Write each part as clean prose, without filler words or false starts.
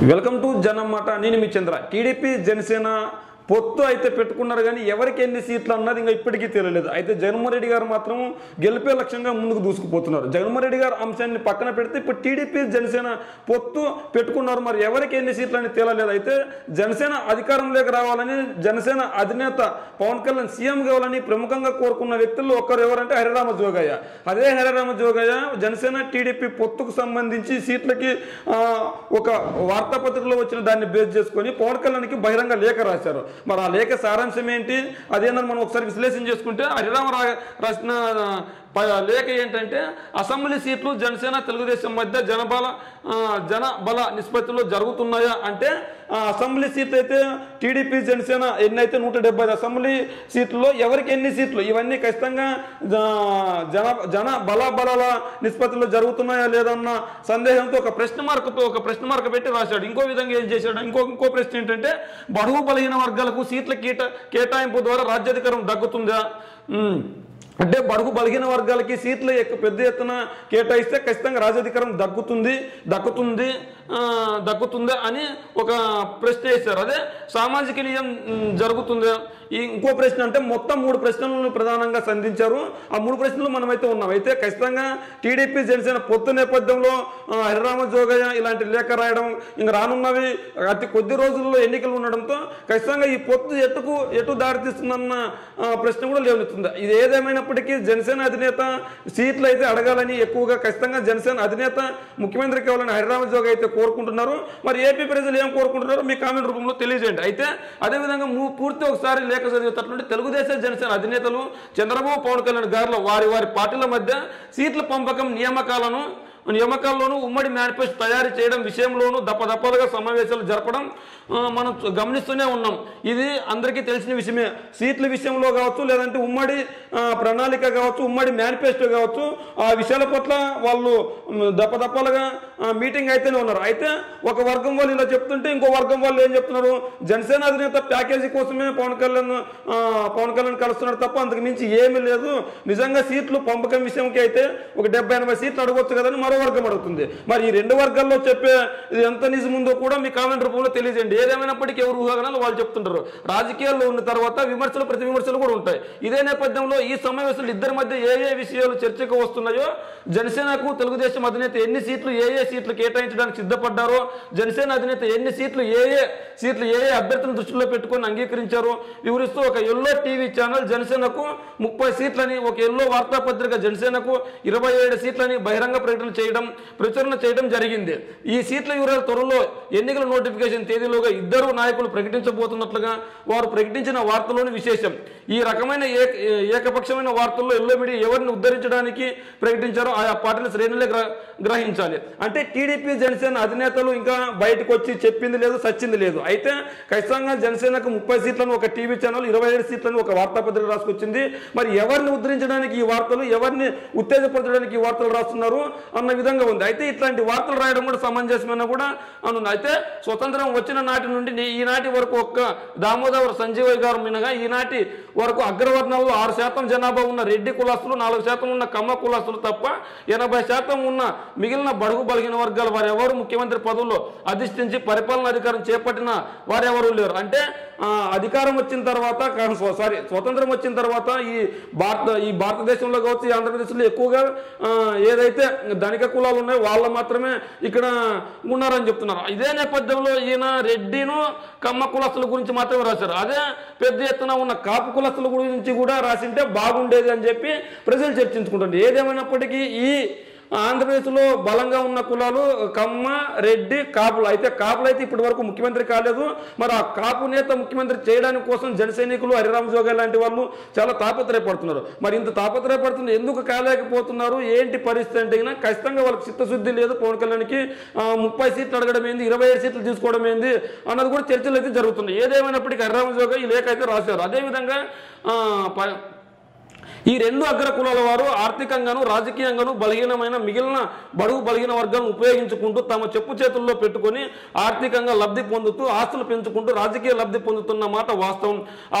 Welcome to జనమాట. నేను మీ చంద్ర. TDP Janasena పొత్తు అయితే పెట్టుకున్నారు కానీ ఎవరికి ఎన్ని సీట్లు అన్నది ఇంకా ఇప్పటికీ తెలియలేదు. అయితే జగన్మోహన్ రెడ్డి గారు మాత్రం గెలిపే లక్ష్యంగా ముందుకు దూసుకుపోతున్నారు. జగన్మోహన్ రెడ్డి గారు అంశాన్ని పక్కన పెడితే ఇప్పుడు టీడీపీ జనసేన పొత్తు పెట్టుకున్నారు. మరి ఎవరికి ఎన్ని సీట్లు అని తేలలేదు. అయితే జనసేన అధికారంలోకి రావాలని జనసేన అధినేత పవన్ కళ్యాణ్ సీఎం కావాలని ప్రముఖంగా కోరుకున్న వ్యక్తుల్లో ఒకరు ఎవరంటే హరిరామ జోగయ్య. అదే హరిరామ జోగయ్య జనసేన టీడీపీ పొత్తుకు సంబంధించి సీట్లకి ఒక వార్తాపత్రికలో వచ్చిన దాన్ని బేస్ చేసుకొని పవన్ కళ్యాణ్కి బహిరంగ లేఖ రాశారు. మరి ఆ లేఖ సారాంశం ఏంటి అదేనని మనం ఒకసారి విశ్లేషణ చేసుకుంటే హరిరామ రాసిన లేఖ ఏంటంటే అసెంబ్లీ సీట్లు జనసేన తెలుగుదేశం మధ్య జనబల నిష్పత్తిలో జరుగుతున్నాయా అంటే అసెంబ్లీ సీట్లు అయితే టీడీపీ జనసేన ఎన్నైతే 175 అసెంబ్లీ సీట్లలో ఎవరికి ఎన్ని సీట్లు ఇవన్నీ ఖచ్చితంగా బలాల నిష్పత్తిలో జరుగుతున్నాయా లేదన్న సందేహంతో ఒక ప్రశ్న మార్క్ పెట్టి రాశాడు. ఇంకో విధంగా ఏం చేశాడు, ఇంకో ప్రశ్న ఏంటంటే బడుగు బలహీన వర్గాలకు సీట్ల కేటాయింపు ద్వారా రాజ్యాధికారం దక్కుతుందా అంటే బడుగు బలహీన వర్గాలకి సీట్లు పెద్ద ఎత్తున కేటాయిస్తే ఖచ్చితంగా రాజ్యాధికారం దక్కుతుందా అని ఒక ప్రశ్న వేశారు. అదే సామాజిక న్యాయం జరుగుతుందా. ఇంకో ప్రశ్న అంటే మొత్తం 3 ప్రశ్నలను ప్రధానంగా సంధించారు. ఆ 3 ప్రశ్నలు మనమైతే ఉన్నాం. అయితే ఖచ్చితంగా టీడీపీ జనసేన పొత్తు నేపథ్యంలో హరిరామ జోగయ్య ఇలాంటి లేఖ రాయడం ఇంకా రానున్నవి అతి కొద్ది రోజుల్లో ఎన్నికలు ఉండడంతో ఖచ్చితంగా ఈ పొత్తు ఎటు దారితీస్తుందన్న ప్రశ్న కూడా లేవనెత్తుంది. ఇది ఏదేమైనప్పటికీ జనసేన అధినేత సీట్లు అయితే అడగాలని ఎక్కువగా ఖచ్చితంగా జనసేన అధినేత ముఖ్యమంత్రి కావాలని హరిరామ జోగయ్య అయితే కోరుకుంటున్నారు. మరి ఏపీ ప్రజలు ఏం కోరుకుంటున్నారో మీ కామెంట్ రూపంలో తెలియజేయండి. అయితే అదేవిధంగా పూర్తి ఒకసారి లేఖ చదివేటట్లుంటే తెలుగుదేశం జనసేన అధినేతలు చంద్రబాబు పవన్ కళ్యాణ్ గారిలో వారి పార్టీల మధ్య సీట్ల పంపకం నియామకాల్లోనూ ఉమ్మడి మేనిఫెస్టో తయారు చేయడం విషయంలోనూ దప్పదప్పలుగా సమావేశాలు జరపడం మనం గమనిస్తూనే ఉన్నాం. ఇది అందరికీ తెలిసిన విషయమే. సీట్ల విషయంలో కావచ్చు లేదంటే ఉమ్మడి ప్రణాళిక కావచ్చు ఉమ్మడి మేనిఫెస్టో కావచ్చు ఆ విషయాల పట్ల వాళ్ళు దప్పదప్పలుగా మీటింగ్ అయితేనే ఉన్నారు. అయితే ఒక వర్గం వాళ్ళు ఇలా చెప్తుంటే ఇంకో వర్గం వాళ్ళు ఏం చెప్తున్నారు, జనసేన అధినేత ప్యాకేజీ కోసమే పవన్ కళ్యాణ్ కలుస్తున్నారు తప్ప అంతకు మించి ఏమీ లేదు. నిజంగా సీట్లు పంపకం విషయంకి అయితే ఒక 70-80 సీట్లు అడగొచ్చు కదని మరో వర్గం అడుగుతుంది. మరి ఈ 2 వర్గాల్లో చెప్పే ఇది ఎంత నిజముందో కూడా మీ కామెంట్ రూపంలో తెలియజేయండి. ఏదేమైనప్పటికీ ఎవరు ఊహాగానాలు వాళ్ళు చెప్తుంటారు. రాజకీయాల్లో ఉన్న తర్వాత విమర్శలు ప్రతి విమర్శలు కూడా ఉంటాయి. ఇదే నేపథ్యంలో ఈ సమావేశంలో ఇద్దరి మధ్య ఏ విషయాలు చర్చకు వస్తున్నాయో, జనసేనకు తెలుగుదేశం అధినేత ఎన్ని సీట్లు ఏ సీట్లు కేటాయించడానికి సిద్ధపడ్డారో, జనసేన అధినేత ఎన్ని సీట్లు ఏ అభ్యర్థులను దృష్టిలో పెట్టుకొని అంగీకరించారో వివరిస్తూ ఒక ఎల్లో టీవీ ఛానల్ జనసేనకు 30 సీట్లని, ఒక ఎల్లో వార్తాపత్రిక జనసేనకు 27 సీట్లని బహిరంగ ప్రచురణ చేయడం జరిగింది. ఈ సీట్ల వివరాలు త్వరలో ఎన్నికల నోటిఫికేషన్ తేదీలోగా ఇద్దరు నాయకులు ప్రకటించబోతున్నట్లుగా వారు ప్రకటించిన వార్తలోని విశేషం. ఈ రకమైన ఏకపక్షమైన వార్తల్లో ఎల్లో మీడియా ఎవరిని ఉద్ధరించడానికి ప్రకటించారో ఆయా పార్టీల శ్రేణులే గ్రహించాలి. అంటే టీడీపీ జనసేన అధినేతలు ఇంకా బయటకు వచ్చి చెప్పింది లేదు, సచ్చింది లేదు. అయితే ఖచ్చితంగా జనసేనకు 30 సీట్లను ఒక టీవీ ఛానల్, 27 సీట్లను ఒక వార్తాపత్రిక రాసుకొచ్చింది. మరి ఎవరిని ఉద్ధరించడానికి ఈ వార్తలు, ఎవరిని ఉత్తేజపరచడానికి ఈ వార్తలు రాస్తున్నారు అన్న విధంగా ఉంది. అయితే ఇట్లాంటి వార్తలు రాయడం కూడా సమంజసమైన కూడా అనుంది. అయితే స్వతంత్రం వచ్చిన నాటి నుండి ఈనాటి వరకు ఒక్క దామోదర సంజీవయ్య గారు మినగా ఈనాటి వరకు అగ్రవర్ణాల్లో 6% జనాభా ఉన్న రెడ్డి కులస్తులు, 4% ఉన్న కమ్మ కులస్తులు తప్ప 80% ఉన్న మిగిలిన బడుగు బలహీన వర్గాలు వారెవరు ముఖ్యమంత్రి పదవుల్లో అధిష్ఠించి పరిపాలన అధికారం చేపట్టిన వారెవరూ లేరు. అంటే అధికారం వచ్చిన తర్వాత స్వతంత్రం వచ్చిన తర్వాత ఈ భారతదేశంలో కావచ్చు ఈ ఆంధ్రప్రదేశ్లో ఎక్కువగా ఏదైతే ధనిక కులాలు ఉన్నాయో వాళ్ళు మాత్రమే ఇక్కడ ఉన్నారని చెప్తున్నారు. ఇదే నేపథ్యంలో ఈయన రెడ్డిను కమ్మ కులస్తుల గురించి మాత్రమే రాశారు. అదే పెద్ద ఎత్తున ఉన్న కాపు కులస్తుల గురించి కూడా రాసింటే బాగుండేది అని చెప్పి ప్రజలు చర్చించుకుంటారు. ఏదేమైనప్పటికీ ఈ ఆంధ్రప్రదేశ్లో బలంగా ఉన్న కులాలు కమ్మ, రెడ్డి, కాపులు. అయితే కాపులు అయితే ఇప్పటి వరకు ముఖ్యమంత్రి కాలేదు. మరి ఆ కాపు నేత ముఖ్యమంత్రి చేయడానికి కోసం జన సైనికులు హరిరామ జోగయ్య లాంటి వాళ్ళు చాలా తాపత్రయపడుతున్నారు. మరి ఇంత తాపత్రయపడుతుంది ఎందుకు కాలేకపోతున్నారు, ఏంటి పరిస్థితి అంటే ఖచ్చితంగా వాళ్ళకి చిత్తశుద్ధి లేదు. పవన్ కళ్యాణ్కి 30 సీట్లు అడగడం ఏంది, 27 సీట్లు తీసుకోవడం ఏంది అన్నది కూడా చర్చలు అయితే జరుగుతున్నాయి. ఏదేమైనప్పటికీ హరిరామ జోగయ్య ఈ లేఖ అయితే రాశారు. అదేవిధంగా ఈ రెండు అగ్ర కులాల వారు ఆర్థికంగాను రాజకీయంగాను బలహీనమైన మిగిలిన బడుగు బలహీన వర్గాలను ఉపయోగించుకుంటూ తమ చెప్పు చేతుల్లో పెట్టుకొని ఆర్థికంగా లబ్ధి పొందుతూ ఆస్తులు పెంచుకుంటూ రాజకీయ లబ్ధి పొందుతున్న మాట వాస్తవం.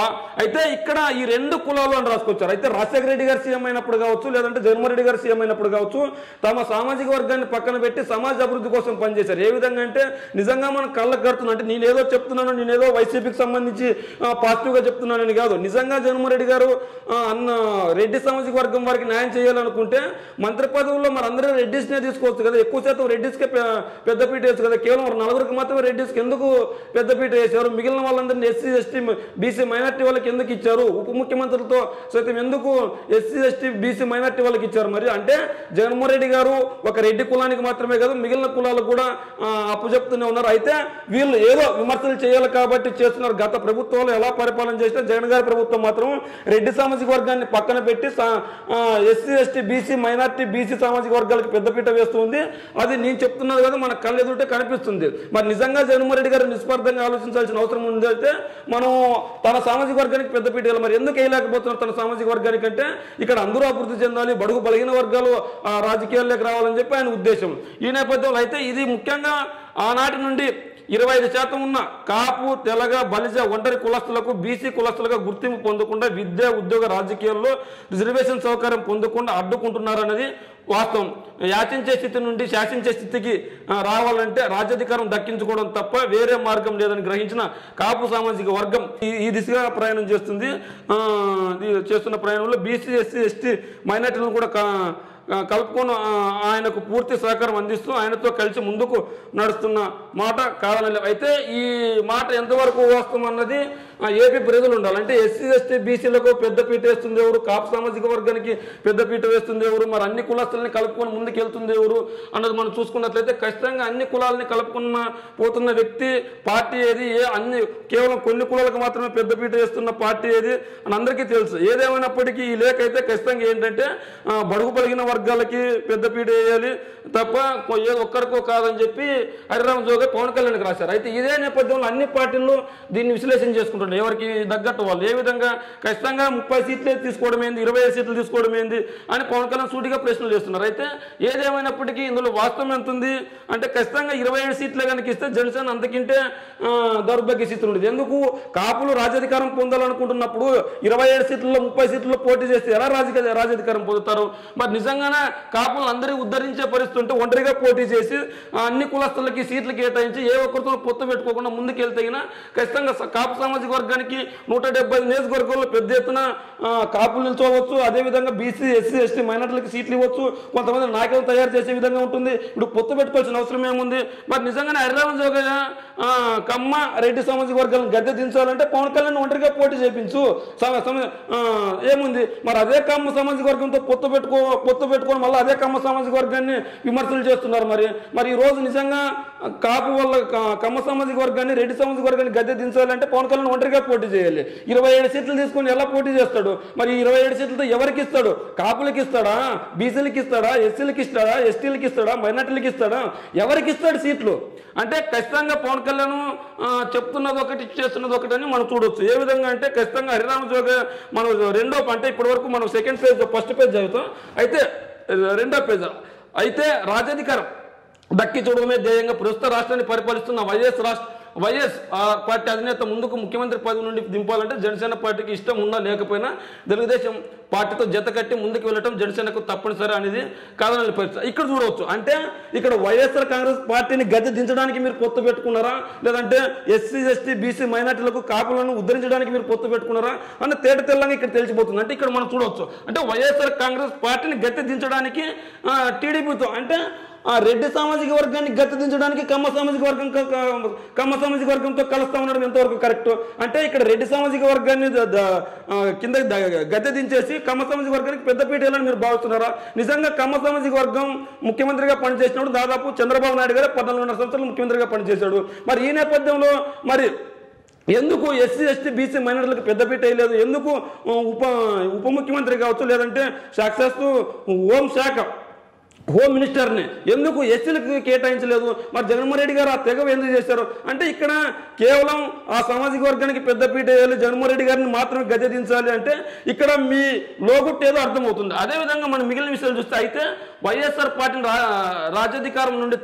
అయితే ఇక్కడ ఈ రెండు కులాలు అని రాసుకొచ్చారు. అయితే రాజశేఖర రెడ్డి గారు సీఎం అయినప్పుడు కావచ్చు, లేదంటే జగన్మోహన్ రెడ్డి గారు సీఎం అయినప్పుడు కావచ్చు, తమ సామాజిక వర్గాన్ని పక్కన పెట్టి సమాజ అభివృద్ధి కోసం పనిచేశారు. ఏ విధంగా అంటే నిజంగా మనం కళ్ళకు కడుతున్నా, అంటే నేనేదో చెప్తున్నాను, నేనేదో వైసీపీకి సంబంధించి పాజిటివ్గా చెప్తున్నానని కాదు. నిజంగా జగన్మోహన్ రెడ్డి గారు అన్న రెడ్డి సామాజిక వర్గం వారికి న్యాయం చేయాలనుకుంటే మంత్రి పదవుల్లో మరి అందరూ రెడ్డిస్నే తీసుకోవచ్చు కదా, ఎక్కువ శాతం రెడ్డిస్కే పెద్దపీట వేయచ్చు కదా. కేవలం నలుగురికి మాత్రమే రెడ్డిస్కి ఎందుకు పెద్దపీట వేశారు? మిగిలిన వాళ్ళందరినీ ఎస్సీ ఎస్టీ బీసీ మైనార్టీ వాళ్ళకి ఎందుకు ఇచ్చారు? ఉప ముఖ్యమంత్రులతో సైతం ఎందుకు ఎస్సీ ఎస్టీ బీసీ మైనార్టీ వాళ్ళకి ఇచ్చారు? మరి అంటే జగన్మోహన్ రెడ్డి గారు ఒక రెడ్డి కులానికి మాత్రమే కాదు, మిగిలిన కులాలకు కూడా అప్పు చెప్తూనే ఉన్నారు. అయితే వీళ్ళు ఏదో విమర్శలు చేయాలి కాబట్టి చేస్తున్నారు. గత ప్రభుత్వంలో ఎలా పరిపాలన చేసినా జగన్ గారి ప్రభుత్వం మాత్రం రెడ్డి సామాజిక వర్గాన్ని పక్కన పెట్టి SC ST BC minority BC సామాజిక వర్గాలకు పెద్దపీట వేస్తుంది. అది నేను చెప్తున్నది కదా, మన కళ్ళు ఎదుటే కనిపిస్తుంది. మరి నిజంగా జగన్మోహన్ రెడ్డి గారు నిస్వార్థంగా ఆలోచించాల్సిన అవసరం ఉందంటే మనం తన సామాజిక వర్గానికి పెద్దపీట వేయాలి. మరి ఎందుకు వేయలేకపోతున్నారు తన సామాజిక వర్గానికి అంటే ఇక్కడ అందరూ అభివృద్ధి చెందాలి, బడుగు బలహీన వర్గాలు రాజకీయాల్లోకి రావాలని చెప్పి ఆయన ఉద్దేశం. ఈ నేపథ్యంలో అయితే ఇది ముఖ్యంగా ఆనాటి నుండి 25% ఉన్న కాపు, తెలగ, బలిజ, ఒంటరి కులస్తులకు బీసీ కులస్తులుగా గుర్తింపు పొందకుండా విద్య, ఉద్యోగ, రాజకీయాల్లో రిజర్వేషన్ సౌకర్యం పొందకుండా అడ్డుకుంటున్నారన్నది వాస్తవం. యాచించే స్థితి నుండి శాసించే స్థితికి రావాలంటే రాజ్యాధికారం దక్కించుకోవడం తప్ప వేరే మార్గం లేదని గ్రహించిన కాపు సామాజిక వర్గం ఈ దిశగా ప్రయాణం చేస్తుంది. చేస్తున్న ప్రయాణంలో బీసీ, ఎస్సీ, ఎస్టీ మైనార్టీలను కూడా కలుపుకొని ఆయనకు పూర్తి సహకారం అందిస్తూ ఆయనతో కలిసి ముందుకు నడుస్తున్న మాట కాదని. అయితే ఈ మాట ఎంతవరకు వాస్తవం అన్నది ఏపీ ప్రజలు ఉండాలి. అంటే ఎస్సీ ఎస్టీ బీసీలకు పెద్దపీట వేస్తుంది ఎవరు? కాపు సామాజిక వర్గానికి పెద్దపీట వేస్తుంది ఎవరు? మరి అన్ని కులస్తుల్ని కలుపుకొని ముందుకు వెళ్తుంది ఎవరు అన్నది మనం చూసుకున్నట్లయితే ఖచ్చితంగా అన్ని కులాలని కలుపుకున్న పోతున్న వ్యక్తి పార్టీ ఏది, అన్ని కేవలం కొన్ని కులాలకు మాత్రమే పెద్దపీట వేస్తున్న పార్టీ ఏది అని అందరికీ తెలుసు. ఏదేమైనప్పటికీ ఈ లేఖ అయితే ఖచ్చితంగా ఏంటంటే బడుగు బలిగిన వర్గాలకి పెద్దపీట వేయాలి తప్ప ఏదో ఒక్కరికో కాదని చెప్పి హరిరామ జోగి పవన్ కళ్యాణ్కి రాశారు. అయితే ఇదే నేపథ్యంలో అన్ని పార్టీలు దీన్ని విశ్లేషణ చేసుకుంటున్నారు. ఎవరికి తగ్గట్టు వాళ్ళు ఏ విధంగా ఖచ్చితంగా 30 సీట్లే తీసుకోవడం ఏంది, 25 సీట్లు తీసుకోవడం ఏంది అని పవన్ కళ్యాణ్ సూటిగా ప్రశ్నలు చేస్తున్నారు. అయితే ఏదేమైనప్పటికీ ఇందులో వాస్తవం ఎంత ఉంది అంటే ఖచ్చితంగా 27 సీట్లే కనుక ఇస్తే జనసేన అంతకంటే దౌర్భాగ్య స్థితి ఉండేది. ఎందుకు? కాపులు రాజ్యాధికారం పొందాలనుకుంటున్నప్పుడు 27 సీట్లలో 30 సీట్లలో పోటీ చేస్తే ఎలా రాజ్యాధికారం పొందుతారు? మరి నిజంగానే కాపులు అందరినీ ఉద్ధరించే పరిస్థితి ఉంటే ఒంటరిగా పోటీ చేసి అన్ని కులస్తులకి సీట్లు కేటాయించి ఏ ఒక్కరితో పొత్తు పెట్టుకోకుండా ముందుకెళ్తేగినా ఖచ్చితంగా కాపు సామాజిక వర్గానికి 170 నియోజకవర్గాల్లో పెద్ద ఎత్తున కాపులు నిల్చోవచ్చు. అదేవిధంగా బీసీ, ఎస్సీ, ఎస్టీ మైనార్టీలకు సీట్లు ఇవ్వచ్చు. కొంతమంది నాయకులు తయారు చేసే విధంగా ఉంటుంది. ఇప్పుడు పొత్తు పెట్టుకోవాల్సిన అవసరం ఏముంది? మరి నిజంగానే హరిరామ జోగయ్య కమ్మ రెడ్డి సామాజిక వర్గాలను గద్దె దించాలంటే పవన్ కళ్యాణ్ ఒంటరిగా పోటీ చేయించు ఏముంది? మరి అదే కమ్మ సామాజిక వర్గంతో పొత్తు పెట్టుకొని మళ్ళీ అదే కమ్మ సామాజిక వర్గాన్ని విమర్శలు చేస్తున్నారు. మరి ఈ రోజు నిజంగా కాపు వల్ల కమ్మ సామాజిక వర్గాన్ని రెడ్డి సామాజిక వర్గాన్ని గద్దె దించాలంటే పవన్ కళ్యాణ్ ఒంటరిగా పోటీ చేయాలి. 27 సీట్లు తీసుకొని ఎలా పోటీ చేస్తాడు? మరి 27 సీట్లతో ఎవరికి ఇస్తాడు? కాపులకి ఇస్తాడా? బీసీలకి ఇస్తాడా? ఎస్సీలకి ఇస్తాడా? ఎస్టీలకి ఇస్తాడా? మైనార్టీలకి ఇస్తాడా? ఎవరికి ఇస్తాడు సీట్లు? అంటే ఖచ్చితంగా పవన్ కళ్యాణ్ చెప్తున్నది ఒకటి చేస్తున్నది ఒకటి అని మనం చూడొచ్చు. ఏ విధంగా అంటే ఖచ్చితంగా హరిరామ జోగయ్య మనం రెండో అంటే ఇప్పటి వరకు మనం సెకండ్ పేజ్ ఫస్ట్ పేజ్ చదువుతాం. అయితే రెండో పేజ్ అయితే రాజ్యాధికారం దక్కి చూడడమే ధ్యేయంగా ప్రస్తుత రాష్ట్రాన్ని పరిపాలిస్తున్న వైఎస్ పార్టీ అధినేత ముందుకు ముఖ్యమంత్రి పదవి నుండి దింపాలంటే జనసేన పార్టీకి ఇష్టం ఉన్నా లేకపోయినా తెలుగుదేశం పార్టీతో జత కట్టి ముందుకు వెళ్ళటం జనసేనకు తప్పనిసరి అనేది కాదని పరిస్థితి ఇక్కడ చూడవచ్చు. అంటే ఇక్కడ వైఎస్ఆర్ కాంగ్రెస్ పార్టీని గద్దె దించడానికి మీరు పొత్తు పెట్టుకున్నారా, లేదంటే ఎస్సీ ఎస్టీ బీసీ మైనార్టీలకు కాపులను ఉద్ధరించడానికి మీరు పొత్తు పెట్టుకున్నారా అన్న తేట తెల్లంగా ఇక్కడ తెలిసిపోతుంది. అంటే ఇక్కడ మనం చూడవచ్చు అంటే వైఎస్ఆర్ కాంగ్రెస్ పార్టీని గద్దె దించడానికి టీడీపీతో అంటే రెడ్డి సామాజిక వర్గాన్ని గద్దె దించడానికి కమ్మ సామాజిక వర్గంతో కలుస్తా ఉండడం ఎంతవరకు కరెక్ట్? అంటే ఇక్కడ రెడ్డి సామాజిక వర్గాన్ని కింద గద్దె దించేసి కమ్మ సామాజిక వర్గానికి పెద్దపీట వేయాలని మీరు భావిస్తున్నారా? నిజంగా కమ్మ సామాజిక వర్గం ముఖ్యమంత్రిగా పనిచేసినప్పుడు దాదాపు చంద్రబాబు నాయుడు గారు 14.5 సంవత్సరాలు ముఖ్యమంత్రిగా పనిచేశాడు. మరి ఈ నేపథ్యంలో మరి ఎందుకు ఎస్సీ ఎస్టీ బీసీ మైనార్టీలకు పెద్దపీట వేయలేదు? ఎందుకు ఉప ముఖ్యమంత్రి కావచ్చు, లేదంటే సాక్షాత్తు హోంశాఖ హోమ్ మినిస్టర్ని ఎందుకు ఎస్సీలకు కేటాయించలేదు? మరి జగన్మోహన్ రెడ్డి గారు ఆ తెగవ ఎందుకు చేశారు అంటే ఇక్కడ కేవలం ఆ సామాజిక వర్గానికి పెద్దపీట వేయాలి, జగన్మోహన్ రెడ్డి గారిని మాత్రమే గద్దెదించాలి అంటే ఇక్కడ మీ లోగుట్టేదో అర్థమవుతుంది. అదేవిధంగా మనం మిగిలిన విషయాలు చూస్తే అయితే వైఎస్ఆర్ పార్టీని రాజ్యాధికారం నుండి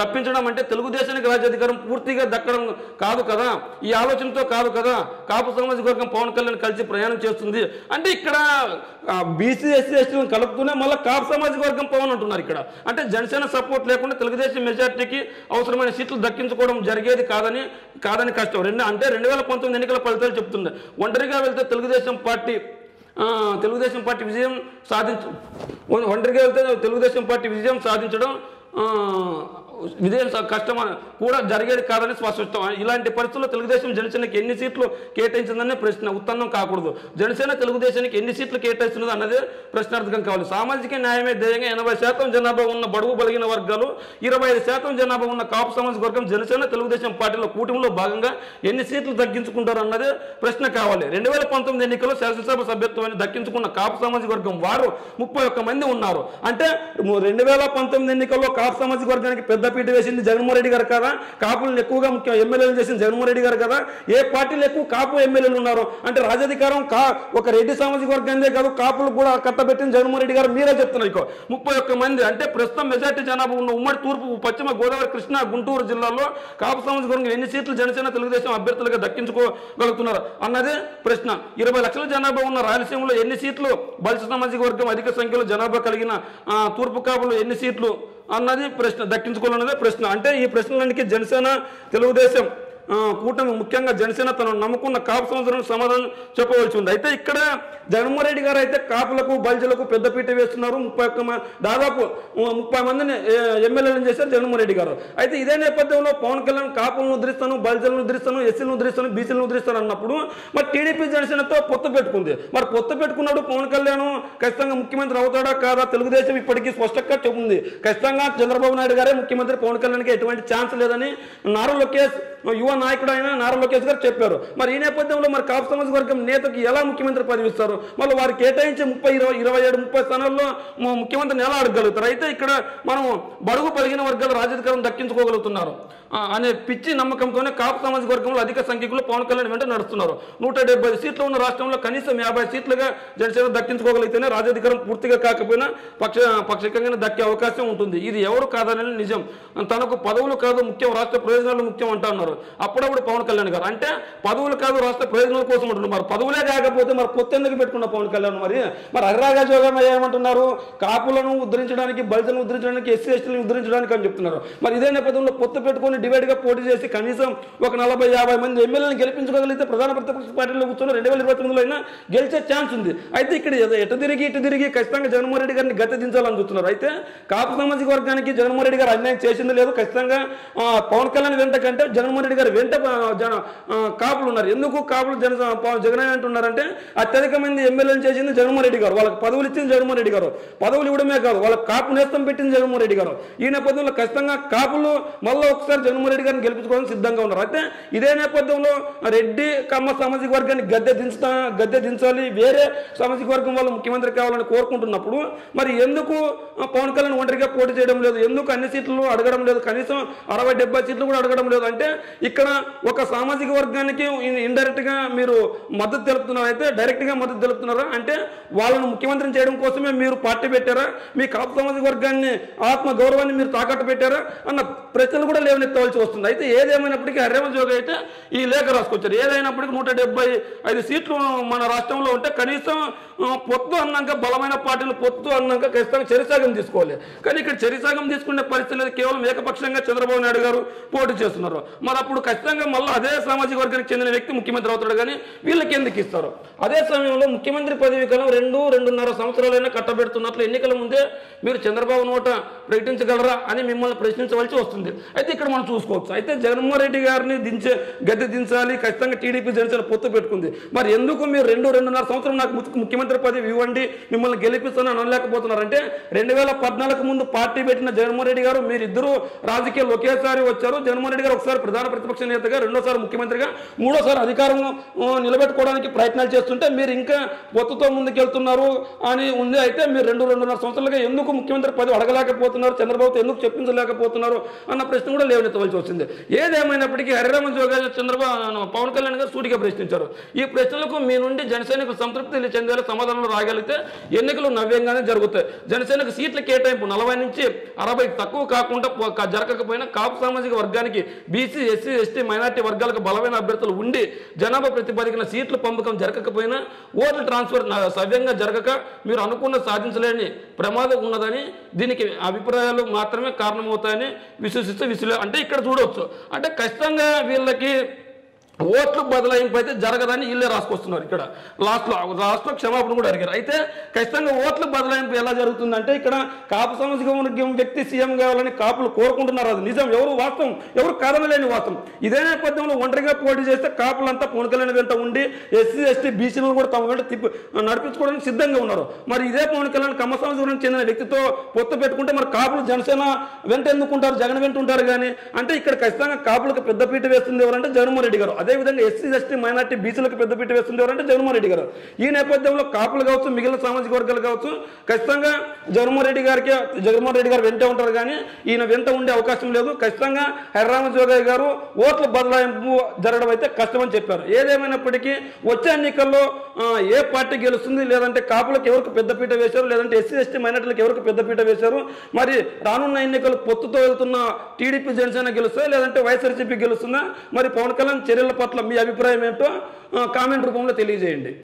తప్పించడం అంటే తెలుగుదేశానికి రాజ్యాధికారం పూర్తిగా దక్కడం కాదు కదా, ఈ ఆలోచనతో కాదు కదా కాపు సామాజిక వర్గం పవన్ కళ్యాణ్ కలిసి ప్రయాణం చేస్తుంది అంటే ఇక్కడ బీసీ ఎస్సీ ఎస్టీలను కలుపుతూనే మళ్ళీ కాపు సామాజిక వర్గం పవన్ అంటున్నారు ఇక్కడ. అంటే జనసేన సపోర్ట్ లేకుండా తెలుగుదేశం మెజార్టీకి అవసరమైన సీట్లు దక్కించుకోవడం జరిగేది కాదని కష్టం. 2019 ఎన్నికల ఫలితాలు చెప్తుంది. ఒంటరిగా వెళ్తే తెలుగుదేశం పార్టీ విజయం సాధించడం కష్టం కూడా జరిగేది కాదని స్పష్టం. ఇలాంటి పరిస్థితుల్లో తెలుగుదేశం జనసేనకి ఎన్ని సీట్లు కేటాయించిందనే ప్రశ్న ఉత్పన్నం కాకూడదు. జనసేన తెలుగుదేశానికి ఎన్ని సీట్లు కేటాయిస్తున్నది అన్నదే ప్రశ్నార్థకం కావాలి. సామాజిక న్యాయమే ధ్యేయంగా 80% జనాభా ఉన్న బడుగు బలిగిన వర్గాలు, 25% జనాభా ఉన్న కాపు సామాజిక వర్గం జనసేన తెలుగుదేశం పార్టీలో కూటమిలో భాగంగా ఎన్ని సీట్లు దక్కించుకుంటారు అన్నదే ప్రశ్న కావాలి. 2019 ఎన్నికల్లో శాసనసభ సభ్యత్వాన్ని దక్కించుకున్న కాపు సామాజిక వర్గం వారు 31 మంది ఉన్నారు. అంటే 2019 ఎన్నికల్లో కాపు సామాజిక వర్గానికి పెద్దపీట వేసింది జగన్మోహన్ రెడ్డి గారు కదా, కాపులను ఎక్కువగా ముఖ్య ఎమ్మెల్యేలు చేసింది జగన్మోహన్ రెడ్డి గారు కదా, ఏ పార్టీలు ఎక్కువ కాపు ఎమ్మెల్యేలు ఉన్నారు అంటే రాజ్యాధికారం ఒక రెడ్డి సామాజిక వర్గానిదే కాదు కాపులు కూడా కట్టబెట్టింది జగన్మోహన్ రెడ్డి గారు. మీరే చెప్తున్నారు 31 మంది అంటే ప్రస్తుతం మెజార్టీ జనాభా ఉన్న ఉమ్మడి తూర్పు పశ్చిమ గోదావరి కృష్ణా గుంటూరు జిల్లాల్లో కాపు సామాజిక వర్గం ఎన్ని సీట్లు జనసేన తెలుగుదేశం అభ్యర్థులుగా దక్కించుకోగలుగుతున్నారు అన్నదే ప్రశ్న. 20 లక్షల జనాభా ఉన్న రాయలసీమలో ఎన్ని సీట్లు, బలిస సామాజిక వర్గం అధిక సంఖ్యలో జనాభా కలిగిన తూర్పు కాపులు ఎన్ని సీట్లు అన్నది ప్రశ్న, దక్కించుకోవాలన్నదే ప్రశ్న. అంటే ఈ ప్రశ్నలకి జనసేన తెలుగుదేశం కూటమి ముఖ్యంగా జనసేన తను నమ్ముకున్న కాపు సంవత్సరం సమాధానం చెప్పవలసి ఉంది. అయితే ఇక్కడ జగన్మోహన్ రెడ్డి గారు అయితే కాపులకు బల్జలకు పెద్దపీట వేస్తున్నారు. దాదాపు 30 మందిని ఎమ్మెల్యేలను చేశారు జగన్మోహన్ రెడ్డి గారు. అయితే ఇదే నేపథ్యంలో పవన్ కళ్యాణ్ కాపులను ఉద్ధరిస్తాను, బల్జలను ఉద్ధరిస్తాను, ఎస్సీలను ఉద్ధరిస్తాను, బీసీలను ఉద్ధరిస్తాను అన్నప్పుడు మరి టీడీపీ జనసేనతో పొత్తు పెట్టుకుంది. మరి పొత్తు పెట్టుకున్నాడు పవన్ కళ్యాణ్ ఖచ్చితంగా ముఖ్యమంత్రి అవుతాడా కాదా? తెలుగుదేశం ఇప్పటికీ స్పష్టంగా చెబుతుంది ఖచ్చితంగా చంద్రబాబు నాయుడు గారే ముఖ్యమంత్రి, పవన్ కళ్యాణ్కి ఎటువంటి ఛాన్స్ లేదని నారా లోకేష్ యువ నాయకుడు అయిన నారా లోకేష్ గారు చెప్పారు. మరి ఈ నేపథ్యంలో మరి కాపు సామాజిక వర్గం నేతకి ఎలా ముఖ్యమంత్రి పదవి ఇస్తారు? మళ్ళీ వారు కేటాయించే 30 స్థానాల్లో ముఖ్యమంత్రిని ఎలా అడగలుగుతారు? అయితే ఇక్కడ మనం బడుగు పలిగిన వర్గాల రాజ్యాధికారం దక్కించుకోగలుగుతున్నారు అనే పిచ్చి నమ్మకంతోనే కాపు సామాజిక వర్గంలో అధిక సంఖ్యలో పవన్ కళ్యాణ్ వెంట నడుస్తున్నారు. 170 సీట్లు ఉన్న రాష్ట్రంలో కనీసం 50 సీట్లుగా జనసేన దక్కించుకోగలిగితేనే రాజ్యాధికారం పూర్తిగా కాకపోయినా పాక్షికంగా దక్కే అవకాశం ఉంటుంది. ఇది ఎవరు కాదనేది నిజం. తనకు పదవులు కాదు ముఖ్యం, రాష్ట్ర ప్రయోజనాలు ముఖ్యం అంటున్నారు అప్పుడప్పుడు పవన్ కళ్యాణ్ గారు. అంటే పదవులు కాదు రాష్ట్ర ప్రయోజనాల కోసం అంటున్నారు. మరి పదవులే కాకపోతే మరి పొత్తు ఎందుకు పెట్టుకున్న పవన్ కళ్యాణ్? మరి అగ్రరాజ జోగం ఏమంటున్నారు? కాపులను ఉద్ధరించడానికి, బలిజలను ఉద్ధరించడానికి, ఎస్సీ ఎస్టీలను ఉద్ధరించడానికి అని చెప్తున్నారు. మరి ఇదే నేపథ్యంలో పొత్తు పెట్టుకుని డివైడ్ గా పోటీ చేసి కనీసం ఒక 40-50 మంది ఎమ్మెల్యేలను గెలిపించుకోగలిగితే ప్రధాన ప్రతిపక్ష పార్టీలో కూర్చొని 2029లో అయినా గెలిచే ఛాన్స్ ఉంది. అయితే ఇక్కడ ఇటు తిరిగి ఖచ్చితంగా జగన్మోహన్ రెడ్డి గారిని గద్దె దించాలని చూస్తున్నారు. అయితే కాపు సామాజిక వర్గానికి జగన్మోహన్ రెడ్డి గారు అన్యాయం చేసింది లేదు. ఖచ్చితంగా పవన్ కళ్యాణ్ వెంట కంటే జగన్మోహన్ రెడ్డి గారు వెంట కాపులు ఉన్నారు. ఎందుకు కాపులు జగన్ అంటున్నారంటే అత్యధిక మంది ఎమ్మెల్యేలు చేసింది జగన్మోహన్ రెడ్డి గారు, వాళ్ళకి పదవులు ఇచ్చింది జగన్మోహన్ రెడ్డి గారు, పదవులు ఇవ్వడమే కాదు వాళ్ళకి కాపు నేస్తం పెట్టింది జగన్మోహన్ రెడ్డి గారు. ఈ నేపథ్యంలో ఖచ్చితంగా కాపులు మళ్ళీ ఒకసారి జగన్మోహన్ రెడ్డి గారిని గెలిపించుకోవడానికి సిద్ధంగా ఉన్నారు. అయితే ఇదే నేపథ్యంలో రెడ్డి కమ్మ సామాజిక వర్గాన్ని గద్దె దించాలి, వేరే సామాజిక వర్గం వాళ్ళు ముఖ్యమంత్రి కావాలని కోరుకుంటున్నప్పుడు మరి ఎందుకు పవన్ కళ్యాణ్ ఒంటరిగా పోటీ చేయడం లేదు? ఎందుకు అన్ని సీట్లు అడగడం లేదు? కనీసం 60-70 సీట్లు కూడా అడగడం లేదు. అంటే ఇక్కడ ఒక సామాజిక వర్గానికి ఇండైరెక్ట్ గా మీరు మద్దతు తెలుపుతున్నారు, అయితే డైరెక్ట్ గా మద్దతు తెలుపుతున్నారా? అంటే వాళ్ళను ముఖ్యమంత్రిని చేయడం కోసమే మీరు పార్టీ పెట్టారా? మీ కాపు సామాజిక వర్గాన్ని ఆత్మ గౌరవాన్ని మీరు తాకట్టు పెట్టారా అన్న ప్రశ్నలు కూడా లేవనెత్తవలసి వస్తుంది. అయితే ఏదేమైనప్పటికీ హర్యావత్ జోగి అయితే ఈ లేఖ రాసుకొచ్చారు. ఏదైనప్పటికీ 175 సీట్లు మన రాష్ట్రంలో ఉంటే కనీసం పొత్తు అన్నాక బలమైన పార్టీలు పొత్తు అన్నాక ఖచ్చితంగా చెరిసాగం తీసుకోవాలి. కానీ ఇక్కడ చెరిసాగం తీసుకునే పరిస్థితి లేదు. కేవలం ఏకపక్షంగా చంద్రబాబు నాయుడు గారు పోటీ చేస్తున్నారు. మరి అప్పుడు ఖచ్చితంగా మళ్ళీ అదే సామాజిక వర్గానికి చెందిన వ్యక్తి ముఖ్యమంత్రి అవుతాడు. కానీ వీళ్ళకి ఎందుకు ఇస్తారు? అదే సమయంలో ముఖ్యమంత్రి పదవి కాలం 2-2.5 సంవత్సరాలైనా కట్టబెడుతున్నట్లు ఎన్నికల ముందే మీరు చంద్రబాబు నోట ప్రకటించగలరా అని మిమ్మల్ని ప్రశ్నించవలసి వస్తుంది. అయితే ఇక్కడ మనం మనం చూసుకోవచ్చు. అయితే జగన్మోహన్ రెడ్డి గారిని గద్దె దించాలి, ఖచ్చితంగా టీడీపీ జనసేన పొత్తు పెట్టుకుంది. మరి ఎందుకు మీరు 2.5 సంవత్సరం నాకు ముఖ్యమంత్రి పదవి ఇవ్వండి, మిమ్మల్ని గెలిపిస్తానని అనలేకపోతున్నారంటే 2014 ముందు పార్టీ పెట్టిన జగన్మోహన్ రెడ్డి గారు మీరిద్దరూ రాజకీయాలు ఒకేసారి వచ్చారు. జగన్మోహన్ రెడ్డి గారు ఒకసారి ప్రధాన ప్రతిపక్ష నేతగా, రెండోసారి ముఖ్యమంత్రిగా, మూడోసారి అధికారం నిలబెట్టుకోవడానికి ప్రయత్నాలు చేస్తుంటే మీరు ఇంకా పొత్తుతో ముందుకెళ్తున్నారు అని ఉంది. అయితే మీరు 2.5 సంవత్సరాలుగా ఎందుకు ముఖ్యమంత్రి పదవి అడగలేకపోతున్నారు, చంద్రబాబుతో ఎందుకు చెప్పించలేకపోతున్నారు అన్న ప్రశ్న కూడా లేవనెత్తవలసి వచ్చింది. ఏదేమైనప్పటికీ హరిరామ జోగయ్య పవన్ కళ్యాణ్ గారు సూటిగా ప్రశ్నించారు. ఈ ప్రశ్నలకు మీ నుండి జనసేనకు సంతృప్తి చెందేలా సమాధానం రాగలిగితే ఎన్నికలు నవ్యంగానే జరుగుతాయి. జనసేనకు సీట్ల కేటాయింపు 40 నుంచి 60 తక్కువ కాకుండా జరగకపోయినా కాపు సామాజిక వర్గానికి, బీసీ, ఎస్సీ, ఎస్టీ, మైనార్టీ వర్గాలకు బలమైన అభ్యర్థులు ఉండి జనాభా ప్రతిపాదికన సీట్ల పంపకం జరగకపోయినా ఓట్ల ట్రాన్స్ఫర్ సవ్యంగా జరగక మీరు అనుకున్న సాధించలేని ప్రమాదం ఉన్నదని, దీనికి అభిప్రాయాలు మాత్రమే కారణమవుతాయని విశ్వసిస్తూ అంటే ఇక్కడ చూడవచ్చు. అంటే ఖచ్చితంగా వీళ్ళకి ఓట్లు బదలాయింపు అయితే జరగదని వీళ్ళే రాసుకొస్తున్నారు. ఇక్కడ లాస్ట్లో క్షమాపణ కూడా అడిగారు. అయితే ఖచ్చితంగా ఓట్ల బదలాయింపు ఎలా జరుగుతుందంటే ఇక్కడ కాపు సామాజిక వర్గం వ్యక్తి సీఎం కావాలని కాపులు కోరుకుంటున్నారు. అది నిజం, ఎవరు వాస్తవం, ఎవరు కాదనలేని వాస్తవం. ఇదే నేపథ్యంలో ఒంటరిగా పోటీ చేస్తే కాపులంతా పవన్ కళ్యాణ్ వెంట ఉండి ఎస్సీ, ఎస్టీ, బీసీలను కూడా తమ వెంట నడిపించుకోవడానికి సిద్ధంగా ఉన్నారు. మరి ఇదే పవన్ కళ్యాణ్ కమ్మ సామాజిక వర్గం చెందిన వ్యక్తితో పొత్తు పెట్టుకుంటే మరి కాపులు జనసేన వెంట ఎందుకుంటారు, జగన్ వెంట ఉంటారు. కానీ అంటే ఇక్కడ ఖచ్చితంగా కాపులకు పెద్దపీట వేస్తుంది ఎవరంటే జగన్మోహన్ రెడ్డి గారు. అదేవిధంగా ఎస్సీ, ఎస్టీ, మైనార్టీ, బీసీలకు పెద్దపీట వేస్తుంది ఎవరంటే జగన్మోహన్ రెడ్డి గారు. ఈ నేపథ్యంలో కాపులు కావచ్చు, మిగిలిన సామాజిక వర్గాలు కావచ్చు, ఖచ్చితంగా జగన్మోహన్ రెడ్డి గారు వెంటే ఉంటారు. కానీ ఈయన వెంట ఉండే అవకాశం లేదు. ఖచ్చితంగా హరిరామ జోగయ్య గారు ఓట్ల బదలాయింపు జరగడం అయితే కష్టమని చెప్పారు. ఏదేమైనప్పటికీ వచ్చే ఎన్నికల్లో ఏ పార్టీ గెలుస్తుంది, లేదంటే కాపులకు ఎవరికి పెద్దపీట వేశారు, లేదంటే ఎస్సీ, ఎస్టీ, మైనార్టీలకు ఎవరికి పెద్దపీట వేశారు, మరి రానున్న ఎన్నికలు పొత్తుతో వెళ్తున్న టీడీపీ జనసేన గెలుస్తాయి, లేదంటే వైఎస్ఆర్సీపీ గెలుస్తుందా, మరి పవన్ కళ్యాణ్ చర్యల పట్ల మీ అభిప్రాయం ఏంటో కామెంట్ రూపంలో తెలియజేయండి.